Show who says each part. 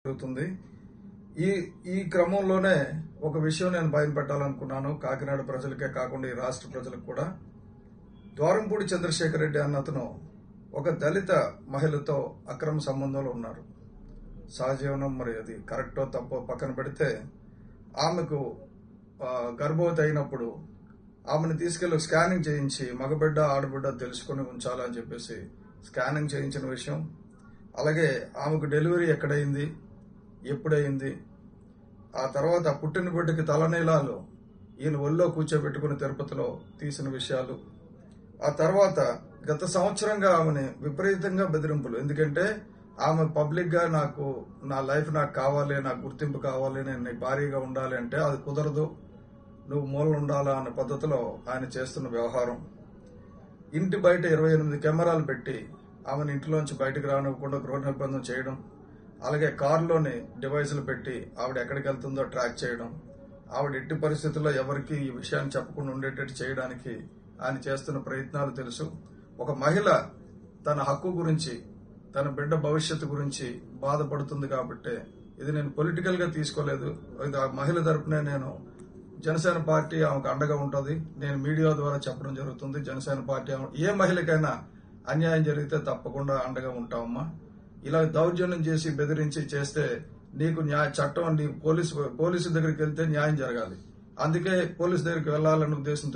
Speaker 1: జరుగుతుంది. ఈ ఈ క్రమంలోనే ఒక విషయం నేను బయటపెట్టాలనుకున్నాను. కాకినాడ ప్రజలకే కాకుండా ఈ రాష్ట్ర ప్రజలకు కూడా. ద్వారంపూడి చంద్రశేఖర్ రెడ్డి అన్నతను ఒక దళిత మహిళతో అక్రమ సంబంధంలో ఉన్నారు. సహజీవనం మరి అది కరెక్టో తప్పో పక్కన పెడితే ఆమెకు గర్భవతి అయినప్పుడు ఆమెను తీసుకెళ్లి స్కానింగ్ చేయించి మగబిడ్డ ఆడబిడ్డ తెలుసుకుని ఉంచాలని చెప్పేసి స్కానింగ్ చేయించిన విషయం, అలాగే ఆమెకు డెలివరీ ఎక్కడైంది, ఎప్పుడైంది, ఆ తర్వాత పుట్టిన బిడ్డకి తలనీలాలు ఈయన ఒళ్ళో కూర్చోబెట్టుకుని తిరుపతిలో తీసిన విషయాలు, ఆ తర్వాత గత సంవత్సరంగా ఆమెని విపరీతంగా బెదిరింపులు. ఎందుకంటే ఆమె పబ్లిక్ గా నా లైఫ్ నాకు కావాలి, నాకు గుర్తింపు కావాలి, నేను నీ భారీగా ఉండాలి అంటే అది కుదరదు, నువ్వు మూలన ఉండాలా అన్న పద్ధతిలో ఆయన చేస్తున్న వ్యవహారం. ఇంటి బయట 28 కెమెరాలు పెట్టి ఆమెను ఇంటిలోంచి బయటకు రానివ్వకుండా గృహ నిర్బంధం చేయడం, అలాగే కారులోని డివైసులు పెట్టి ఆవిడ ఎక్కడికి వెళ్తుందో ట్రాక్ చేయడం, ఆవిడ ఎట్టి పరిస్థితుల్లో ఎవరికి ఈ విషయాన్ని చెప్పకుండా ఉండేటట్టు చేయడానికి ఆయన చేస్తున్న ప్రయత్నాలు తెలుసు. ఒక మహిళ తన హక్కు గురించి, తన బిడ్డ భవిష్యత్తు గురించి బాధపడుతుంది కాబట్టి ఇది నేను పొలిటికల్ గా తీసుకోలేదు. ఇది ఆ మహిళ తరపునే నేను జనసేన పార్టీ ఆమెకు అండగా ఉంటుంది. నేను మీడియా ద్వారా చెప్పడం జరుగుతుంది. జనసేన పార్టీ ఏ మహిళకైనా అన్యాయం జరిగితే తప్పకుండా అండగా ఉంటామమ్మా. ఇలా దౌర్జన్యం చేసి బెదిరించి చేస్తే నీకు చట్టం నీ పోలీసు దగ్గరికి వెళ్తే న్యాయం జరగాలి. అందుకే పోలీసు దగ్గరికి వెళ్లాలన్న ఉద్దేశంతో